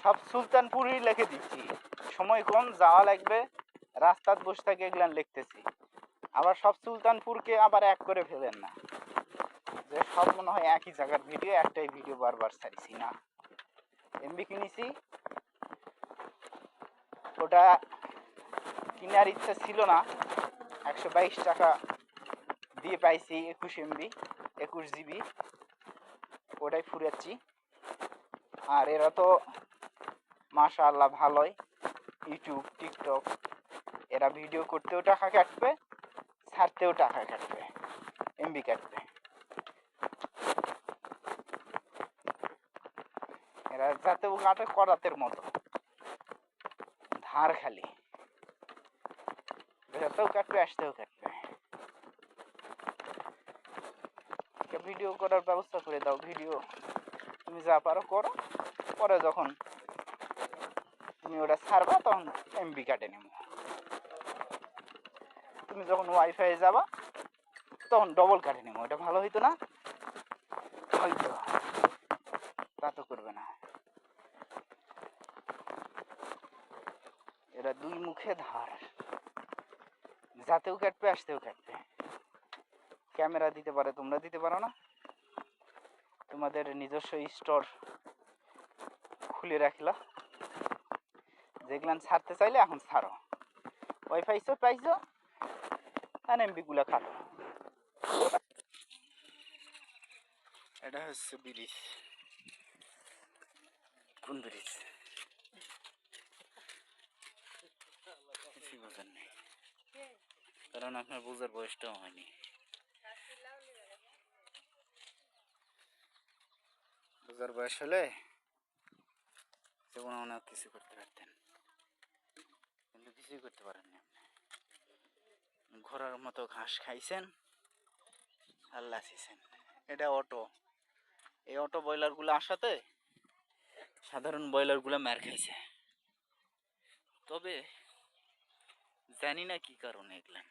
সব সুলতানপুরই লিখে দিচ্ছি, সময় কম, যাওয়া লাগবে, রাস্তায় বসে থেকে এগুলান লিখতেছি। আবার সব সুলতানপুরকে আবার এক করে ফেলেন না, যে সব মনে হয় একই জায়গার ভিডিও, একটাই ভিডিও বারবার ছাড়ছি না। এমবি কিনেছি, ওটা কেনার ইচ্ছা ছিল না, 122 টাকা দিয়ে পাইছি 21 এমবি, 21 জিবি, ওটাই ফুরাচ্ছি। আর এরা তো মাশাআল্লাহ ভালোই, ইউটিউব টিকটক, এরা ভিডিও করতেও টাকা কাটবে, ছাড়তেও টাকা কাটবে, এমবি কাটবে। এরা যাতেও কাটে করাতের মতো, ধার খালি, বেরোতেও কাটবে, আসতেও কাটবে। ভিডিও করার ব্যবস্থা করে দাও, ভিডিও তুমি যা পারো করো, পরে যখন তুমি ওটা ছাড়বা তখন এমবি কাটে নেব। তুমি যখন ওয়াইফাই যাবা তখন ডবল কাটে নেব, এটা ভালো হইতো না? হয়তো, তা তো করবে না। এরা দুই মুখে ধার, যাতেও কাটবে, আসতেও কাটবে। ক্যামেরা দিতে পারে, তোমরা দিতে পারো না? তোমাদের নিজস্ব স্টোর খুলে রাখলা, যেগুলান ছাড়তে চাইলে এখন ছাড়ো, ওয়াইফাই সব পাইছো, আর এমবি গুলা খাটো। এটা হচ্ছে ব্রিজ। কোন ব্রিজ? কিছুই বোঝার নেই, কারণ আপনার বোঝার বয়সটাও হয়নি। বোঝার বয়স হলে জীবনে অনেক কিছু করতে পারতেন, কিন্তু কিছুই করতে পারেননি। ঘোড়ার মতো ঘাস খাইছেন আর লাচিছেন। এটা অটো, এই অটো ব্রয়লারগুলো আসাতে সাধারণ ব্রয়লারগুলো মার খাইছে। তবে জানি না কি কারণে এগুলা।